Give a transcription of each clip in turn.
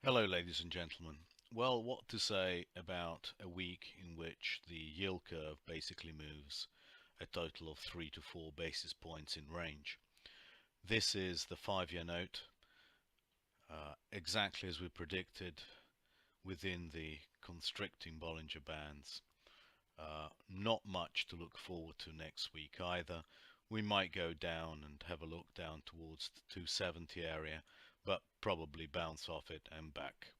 Hello, ladies and gentlemen. Well, what to say about a week in which the yield curve basically moves a total of 3 to 4 basis points in range. This is the 5-year note, exactly as we predicted within the constricting Bollinger Bands. Not much to look forward to next week either. We might go down and have a look down towards the 270 area, but probably bounce off it and back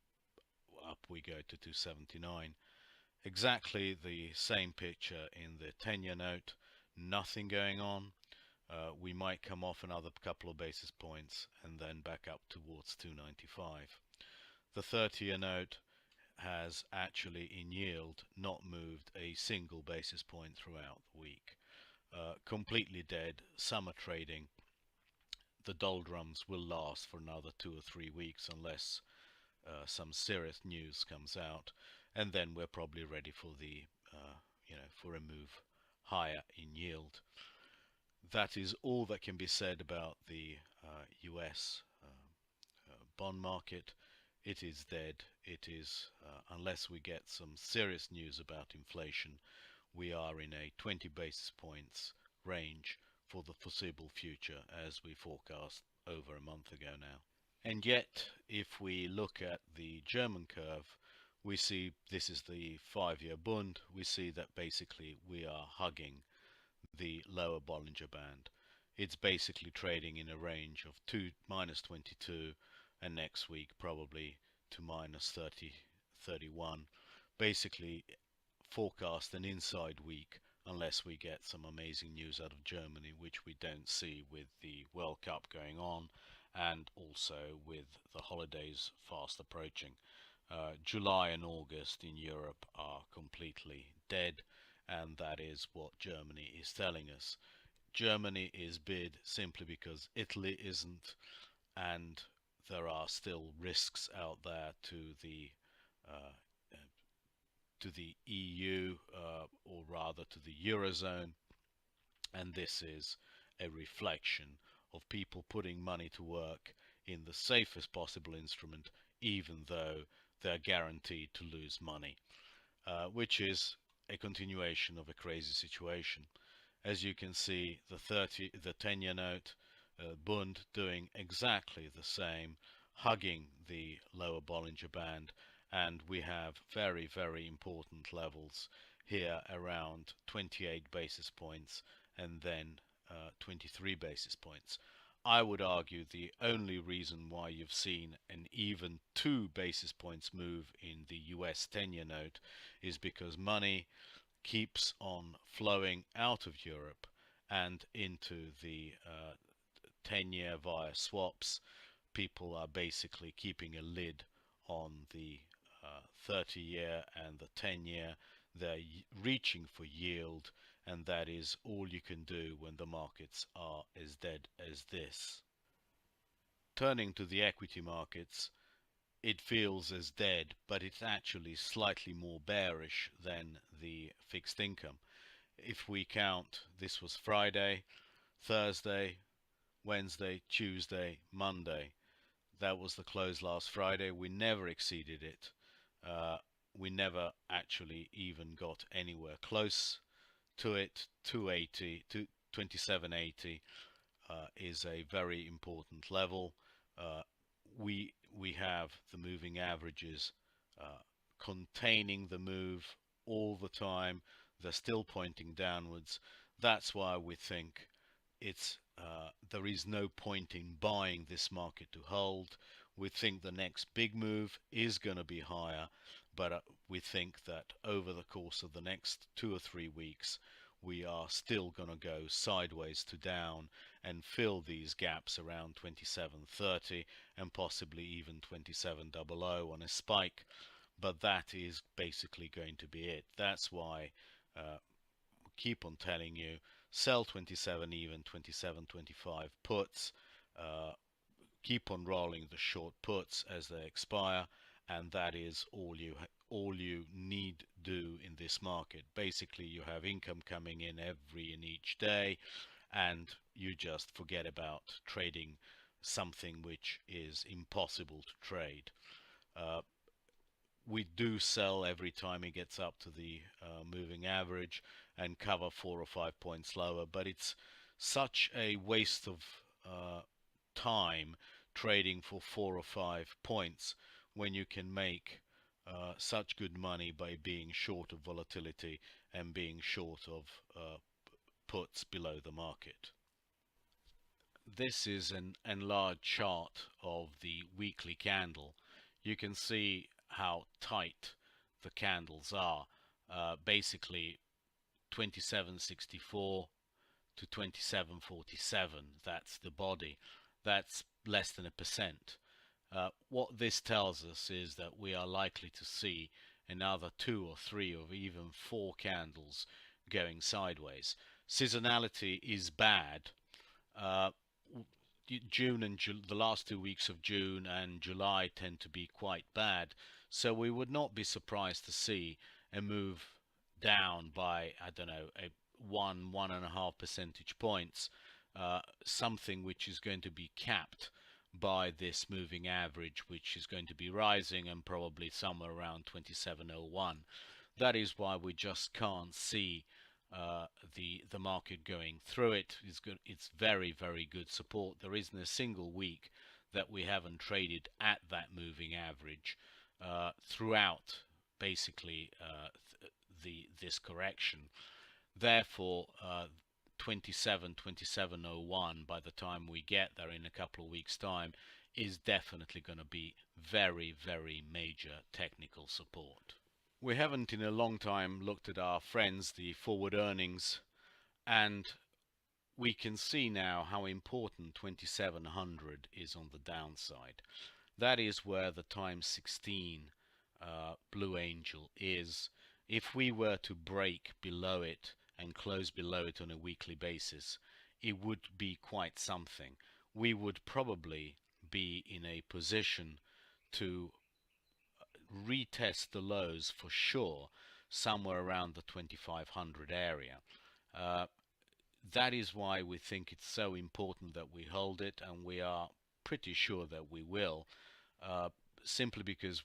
up we go to 279. Exactly the same picture in the 10-year note. Nothing going on. We might come off another couple of basis points and then back up towards 295. The 30-year note has actually in yield not moved a single basis point throughout the week. Completely dead. Summer trading. The doldrums will last for another 2 or 3 weeks unless some serious news comes out, and then we're probably ready for the for a move higher in yield. That is all that can be said about the US bond market. It is dead. It is, unless we get some serious news about inflation, we are in a 20 basis points range for the foreseeable future, as we forecast over a month ago now. And yet, if we look at the German curve, we see this is the 5-year Bund. We see that basically we are hugging the lower Bollinger Band. It's basically trading in a range of minus 22 and next week probably to minus 30, 31. Basically forecast an inside week unless we get some amazing news out of Germany, which we don't see with the World Cup going on and also with the holidays fast approaching. July and August in Europe are completely dead, and that is what Germany is telling us. Germany is bid simply because Italy isn't, and there are still risks out there uh, to the EU, or rather to the Eurozone, and this is a reflection of people putting money to work in the safest possible instrument, even though they're guaranteed to lose money, which is a continuation of a crazy situation. As you can see, the 10-year note, Bund doing exactly the same, hugging the lower Bollinger Band, and we have very, very important levels here around 28 basis points and then 23 basis points. I would argue the only reason why you've seen an even 2 basis points move in the US 10-year note is because money keeps on flowing out of Europe and into the 10-year via swaps. People are basically keeping a lid on the 30-year and the 10-year. They're reaching for yield, and that is all you can do when the markets are as dead as this. Turning to the equity markets, it feels as dead, but it's actually slightly more bearish than the fixed income. If we count, this was Friday, Thursday, Wednesday, Tuesday, Monday. That was the close last Friday. We never exceeded it. We never actually even got anywhere close to it. 280 to 2780 is a very important level. Uh, we have the moving averages containing the move all the time. They're still pointing downwards. That's why we think it's there is no point in buying this market to hold. We think the next big move is going to be higher, but we think that over the course of the next 2 or 3 weeks, we are still going to go sideways to down and fill these gaps around 2730 and possibly even 2700 on a spike. But that is basically going to be it. That's why keep on telling you sell 27 even 27.25 puts, uh, keep on rolling the short puts as they expire, and that is all you need do in this market. Basically, you have income coming in every and each day, and you just forget about trading something which is impossible to trade. Uh, we do sell every time it gets up to the moving average and cover 4 or 5 points lower, but it's such a waste of time trading for 4 or 5 points when you can make such good money by being short of volatility and being short of puts below the market. This is an enlarged chart of the weekly candle. You can see how tight the candles are. Basically 2764 to 2747, that's the body. That's less than a percent. What this tells us is that we are likely to see another 2 or 3 or even 4 candles going sideways. Seasonality is bad. uh, June and the last 2 weeks of June and July tend to be quite bad, so we would not be surprised to see a move down by, I don't know, a 1.5 percentage points, something which is going to be capped by this moving average, which is going to be rising and probably somewhere around 2701. That is why we just can't see the market going through it. It's good. It's very, very good support. There isn't a single week that we haven't traded at that moving average throughout basically this correction. Therefore, 2701 by the time we get there in a couple of weeks time is definitely going to be very, very major technical support. We haven't in a long time looked at our friends, the forward earnings, and we can see now how important 2700 is on the downside. That is where the times 16 Blue Angel is. If we were to break below it and close below it on a weekly basis, it would be quite something. We would probably be in a position to retest the lows for sure somewhere around the 2500 area. Uh, that is why we think it's so important that we hold it, and we are pretty sure that we will, uh, simply because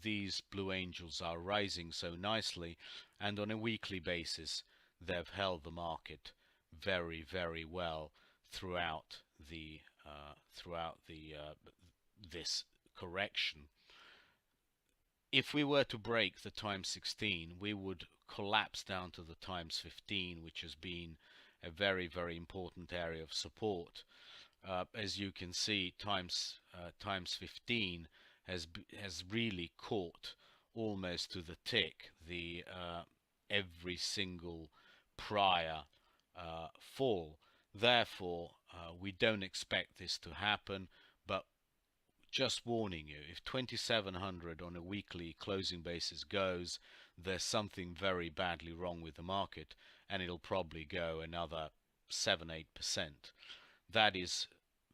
these Blue Angels are rising so nicely, and on a weekly basis they've held the market very, very well throughout the this correction. If we were to break the times 16, we would collapse down to the times 15, which has been a very, very important area of support. As you can see, times 15 has really caught almost to the tick the every single prior fall. Therefore, we don't expect this to happen, but just warning you, if 2700 on a weekly closing basis goes, there's something very badly wrong with the market, and it'll probably go another 7-8%. That is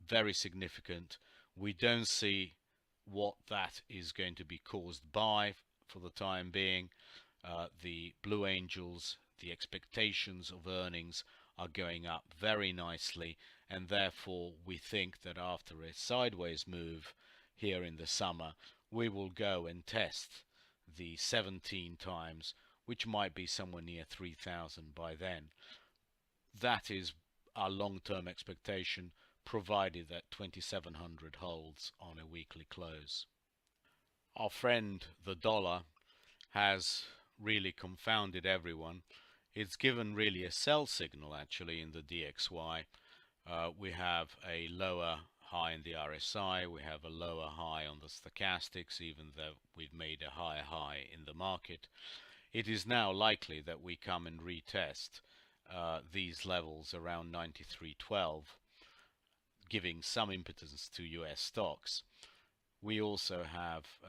very significant. We don't see what that is going to be caused by for the time being. The Blue Angels, the expectations of earnings are going up very nicely, and therefore we think that after a sideways move here in the summer, we will go and test the 17 times, which might be somewhere near 3000 by then. That is our long-term expectation, provided that 2700 holds on a weekly close. Our friend the dollar has really confounded everyone. It's given really a sell signal actually in the DXY. We have a lower high in the RSI, we have a lower high on the stochastics, even though we've made a higher high in the market. It is now likely that we come and retest these levels around 93.12, giving some impetus to US stocks. We also have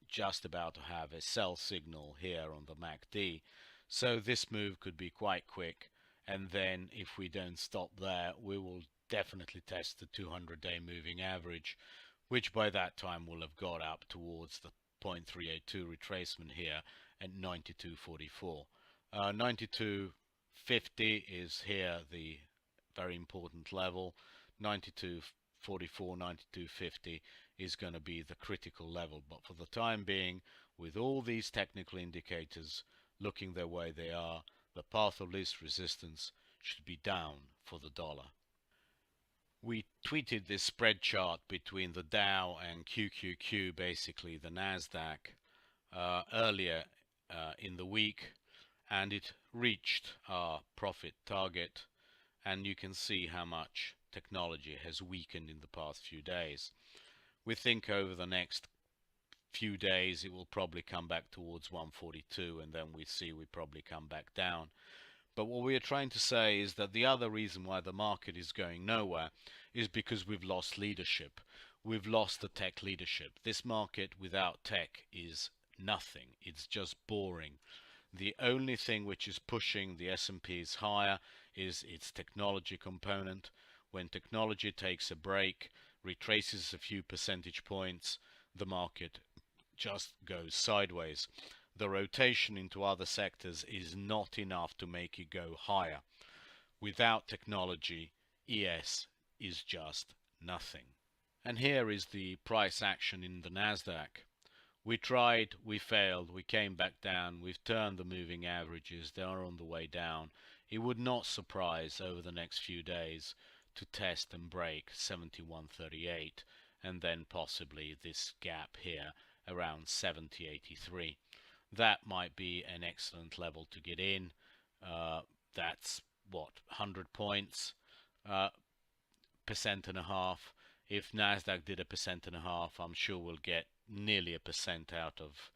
just about to have a sell signal here on the MACD. So this move could be quite quick, and then if we don't stop there, we will definitely test the 200-day moving average, which by that time will have got up towards the 0.382 retracement here at 92.44. 92.50 is here the very important level. 92 44.9250 is going to be the critical level. But for the time being, with all these technical indicators looking the way they are, the path of least resistance should be down for the dollar. We tweeted this spread chart between the Dow and QQQ, basically the Nasdaq, earlier in the week, and it reached our profit target, and you can see how much technology has weakened in the past few days. We think over the next few days it will probably come back towards 142, and then we probably come back down. But what we are trying to say is that the other reason why the market is going nowhere is because we've lost leadership. We've lost the tech leadership. This market without tech is nothing. It's just boring. The only thing which is pushing the S&Ps higher is its technology component. When technology takes a break, retraces a few percentage points, the market just goes sideways. The rotation into other sectors is not enough to make it go higher. Without technology, ES is just nothing. And here is the price action in the Nasdaq. We tried, we failed, we came back down, we've turned the moving averages, they are on the way down. It would not surprise over the next few days to test and break 71.38 and then possibly this gap here around 70.83. That might be an excellent level to get in. That's what, 100 points, percent and a half. If Nasdaq did 1.5%, I'm sure we'll get nearly 1% out of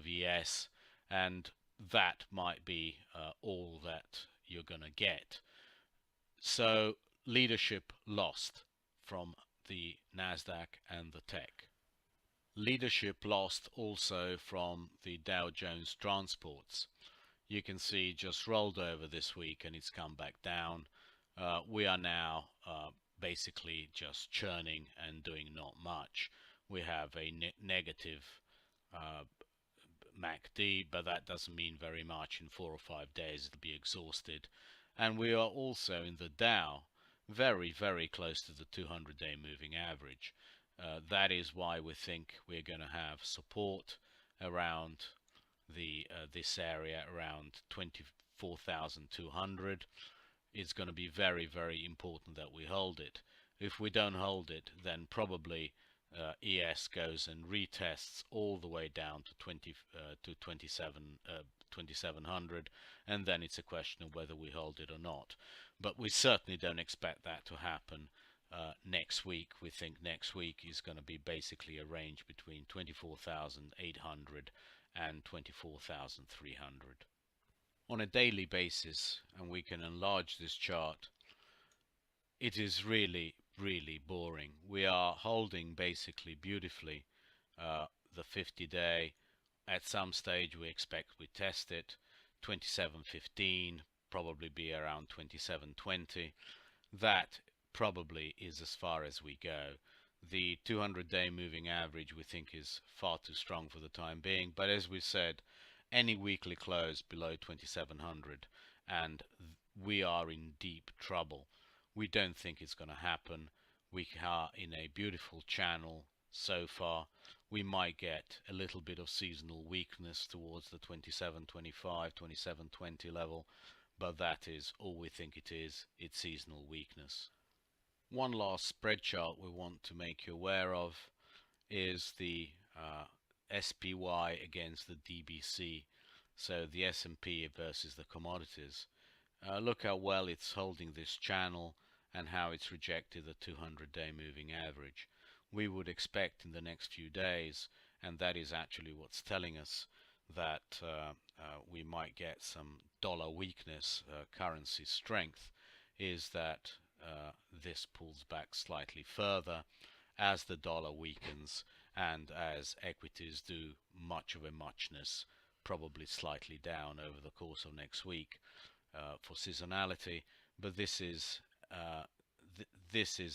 ES, and that might be all that you're gonna get. So leadership lost from the Nasdaq and the tech. Leadership lost also from the Dow Jones Transports. You can see just rolled over this week and it's come back down. We are now basically just churning and doing not much. We have a negative MACD, but that doesn't mean very much. In 4 or 5 days it'll be exhausted. And we are also in the Dow very, very close to the 200-day moving average. That is why we think we're going to have support around this area, around 24,200. It's going to be very, very important that we hold it. If we don't hold it, then probably ES goes and retests all the way down to 2700, and then it's a question of whether we hold it or not. But we certainly don't expect that to happen next week. We think next week is going to be basically a range between 24,800 and 24,300. On a daily basis, and we can enlarge this chart, it is really, really boring. We are holding basically beautifully the 50-day. At some stage we expect we test it. 27.15, probably be around 27.20. That probably is as far as we go. The 200-day moving average we think is far too strong for the time being, but as we said, any weekly close below 2700 and we are in deep trouble. We don't think it's going to happen. We are in a beautiful channel so far. We might get a little bit of seasonal weakness towards the 27.25, 27.20 level, but that is all we think it is. It's seasonal weakness. One last spread chart we want to make you aware of is the SPY against the DBC, so the S&P versus the commodities. Look how well it's holding this channel and how it's rejected the 200-day moving average. We would expect in the next few days, and that is actually what's telling us that we might get some dollar weakness, currency strength, is that this pulls back slightly further as the dollar weakens and as equities do much of a muchness, probably slightly down over the course of next week for seasonality. But this is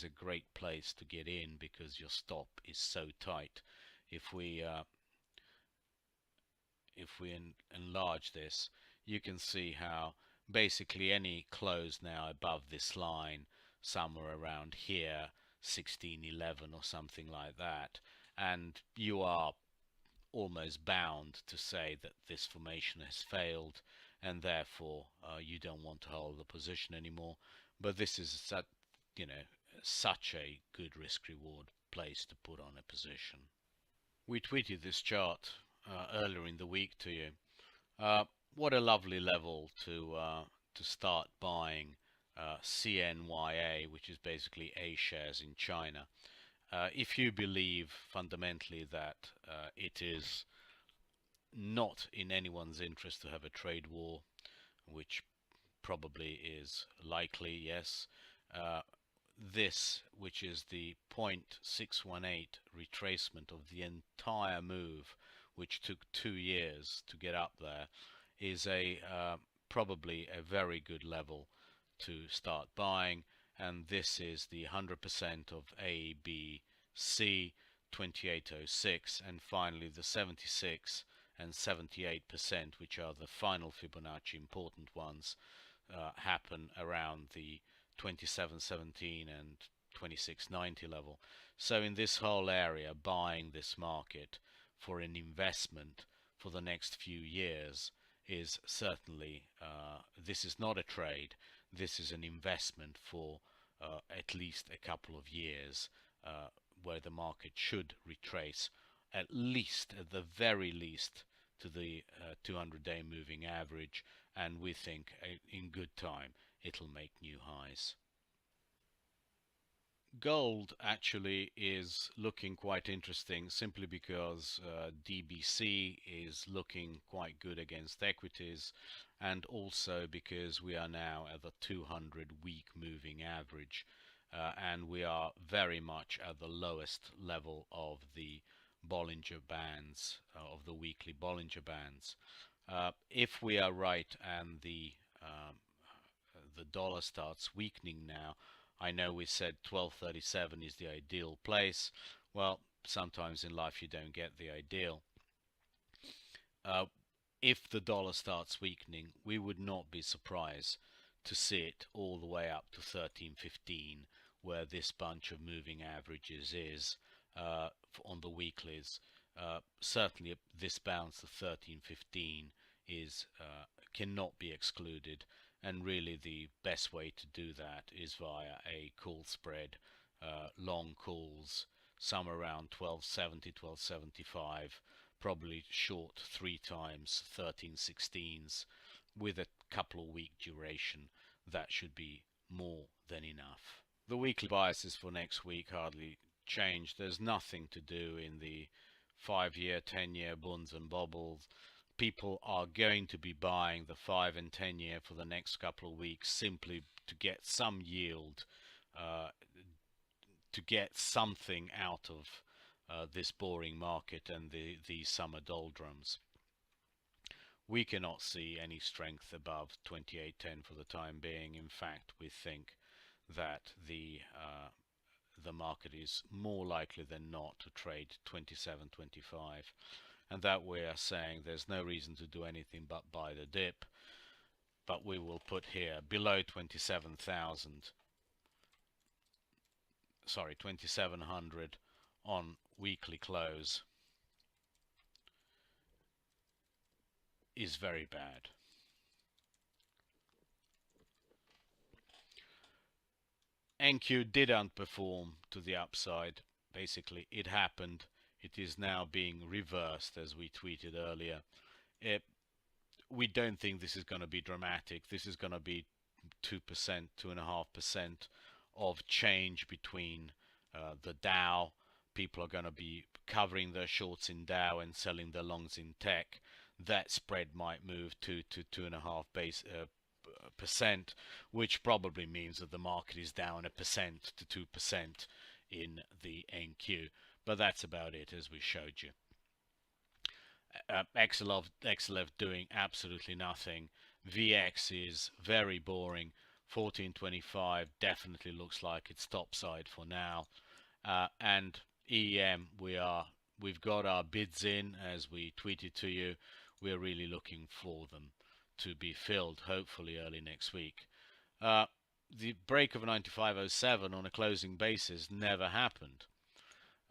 a great place to get in because your stop is so tight. If we enlarge this, you can see how basically any close now above this line, somewhere around here, 1611 or something like that, and you are almost bound to say that this formation has failed, and therefore you don't want to hold the position anymore. But this is you know, such a good risk reward place to put on a position. We tweeted this chart earlier in the week to you. What a lovely level to start buying CNYA, which is basically A shares in China. If you believe fundamentally that it is not in anyone's interest to have a trade war, which probably is likely, yes, uh, this, which is the 0.618 retracement of the entire move, which took 2 years to get up there, is a probably a very good level to start buying. And this is the 100% of A, B, C, 2806, and finally the 76 and 78%, which are the final Fibonacci important ones, happen around the 2717 and 2690 level. So in this whole area, buying this market for an investment for the next few years is certainly, this is not a trade, this is an investment for at least a couple of years, where the market should retrace at least, at the very least, to the 200-day moving average, and we think in good time it'll make new highs. Gold actually is looking quite interesting simply because DBC is looking quite good against equities, and also because we are now at the 200-week moving average, and we are very much at the lowest level of the Bollinger Bands, of the weekly Bollinger Bands. If we are right and the dollar starts weakening now, I know we said 1237 is the ideal place. Well, sometimes in life you don't get the ideal. If the dollar starts weakening, we would not be surprised to see it all the way up to 1315, where this bunch of moving averages is on the weeklies. Certainly this bounce to 1315 is cannot be excluded, and really the best way to do that is via a call spread, long calls, some around 1270, 1275, probably short 3 times 1316s with a couple of week duration. That should be more than enough. The weekly biases for next week hardly change. There's nothing to do in the 5-year, 10-year bonds and bobbles. People are going to be buying the 5 and 10-year for the next couple of weeks simply to get some yield, to get something out of this boring market and the summer doldrums. We cannot see any strength above 28.10 for the time being. In fact, we think that the market is more likely than not to trade 27.25, and that we are saying there's no reason to do anything but buy the dip. But we will put here below 27,000, sorry, 2700 on weekly close is very bad. NQ did underperform to the upside. Basically, it happened. It is now being reversed, as we tweeted earlier. We don't think this is going to be dramatic. This is going to be 2%, 2.5% of change between the Dow. People are going to be covering their shorts in Dow and selling their longs in tech. That spread might move to 2.5%, which probably means that the market is down 1% to 2% in the NQ. But that's about it, as we showed you. XLF doing absolutely nothing. VX is very boring. 1425 definitely looks like it's topside for now. And EM, we've got our bids in, as we tweeted to you. We're really looking for them to be filled, hopefully early next week. the break of 95.07 on a closing basis never happened.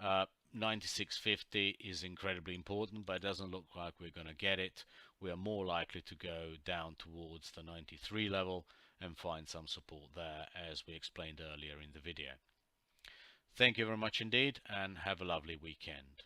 96.50 is incredibly important, but it doesn't look like we're going to get it. We are more likely to go down towards the 93 level and find some support there, as we explained earlier in the video. Thank you very much indeed, and have a lovely weekend.